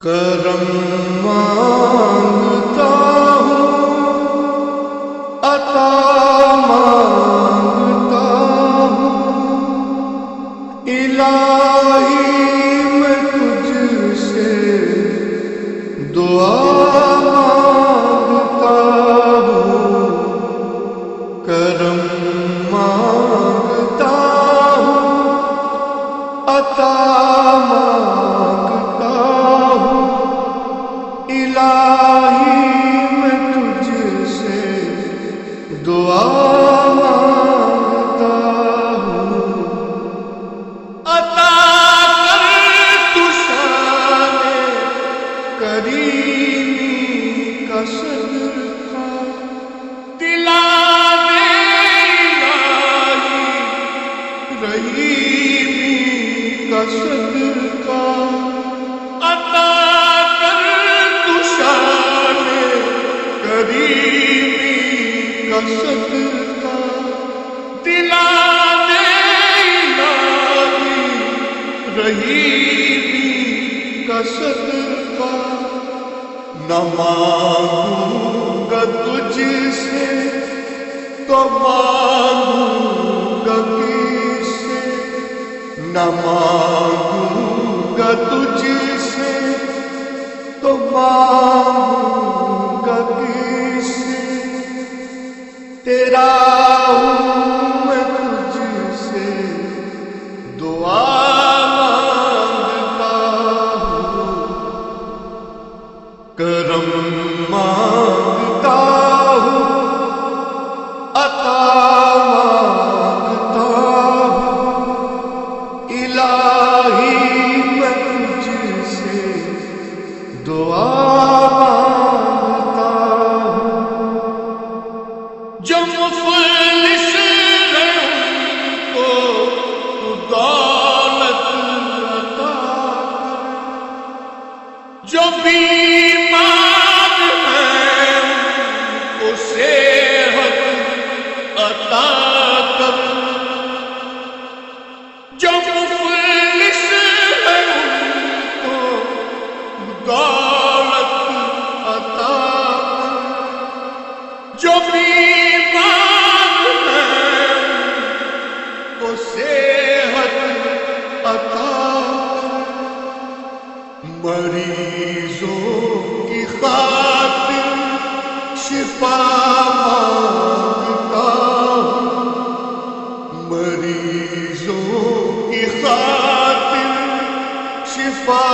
کرم مانگتا ہوں، عطا مانگتا ہوں، الہی میں تجھ سے دعا مانگتا ہوں، کرم مانگتا ہوں، عطا مانگتا ہوں، الہی میں تجھ سے دعا مانگتا ہوں، عطا کر تو شان کریمی کا صدقہ، دلا دے الہی رحیمی کا صدقہ، عطا کر تو شان کریمی کا صدقہ، دلا دے الہی رحیمی کا صدقہ، نہ مانگوں گا تجھ سے تو مانگوں گا کس سے، نہ مانگوں گا تجھ سے تو مانگوں گا کس سے، تیرا ہوں میں تجھ سے دعا مانگتا ہوں، کرم مانگتا ہوں، عطا مانگتا ہوں، الہی میں تجھ سے دعا مانگتا ہوں، جو مفلس ہیں ان کو تو دولت عطا کر، جو بیمار ہیں ان کو صحت عطا کر، جو مفلس ہیں ان کو دولت عطا کر، جو بیمار ہیں ان کو صحت عطا کر، مریضوں کی خاطر شفا مانگتا ہوں، مریضوں کی خاطر شفا